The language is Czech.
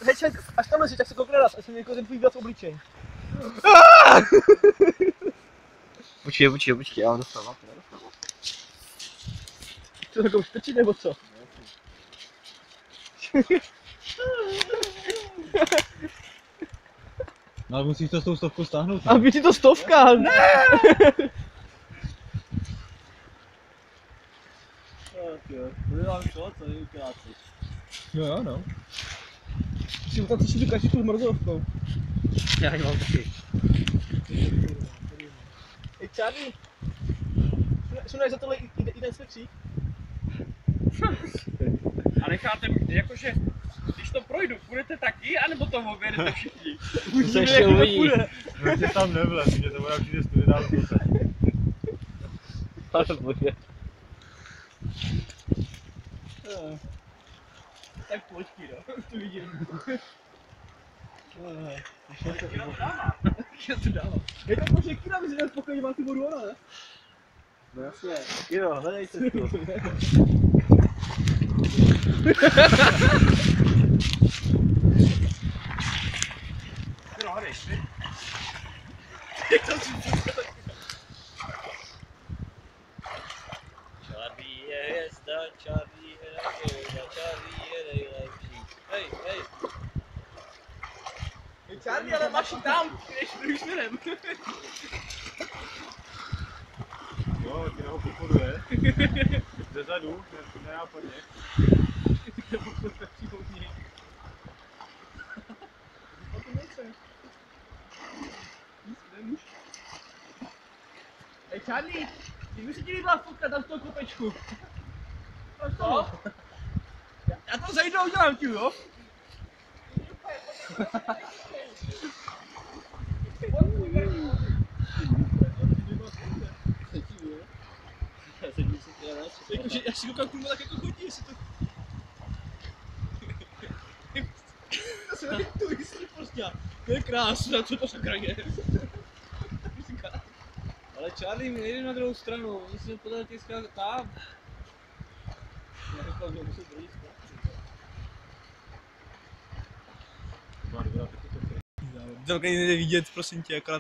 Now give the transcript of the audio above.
Heček, až tam ležíš, tak se koukne raz, až se někoho ten tvůj viděl v obličej. Počkej, já mám dostal. Co, takovou štrčit nebo co? No ale musíš to s tou stovkou stáhnout. A by ti to stovka! Ne! Udělám to, co je krátce. Jo, no. Si utacíš tu kašičku s mrzovkou. Já ji mám taky. Ej, Charlie! Sunaj za tohle i ten svetřík. A necháte, jakože, když to projdu, půjdete taky, anebo to objedete všichni? To se ještě uvidí. Prostě tam nevlez, mě to bude přijde studentál zase. Ale bože. Tak počkej, no. Už to vidím. Já to dávám. Je to počkej, Kira, my si jdeme spokojně, mám tu vodu, ona, ne? No jasně. Kiro, hledej cestu. Kdo jdeš, ty? Charlie je hvězda, Charlie je hvězda, Charlie je nejlepší. Hej. Ej, Charlie, ale máš ji tam, jdeš druhým směrem. Jo, Kiro ho podporuje. Zezadu, nenápadně. Ej, Charlie, ty by si ti líbila fotka tam v toho kopečku. Co? Já to zajdu a udělám ti, jo? Jakože, já si koukám k tomu tak jako chodí, jestli to... To se tady turistní prostě, to je krásné, co to sakra je. Ale Charlie, my nejdeme na druhou stranu, my jsme podle těch skáz tam. Já říkal, že musím projít zpátky. To nejde vidět, prosím tě, akorát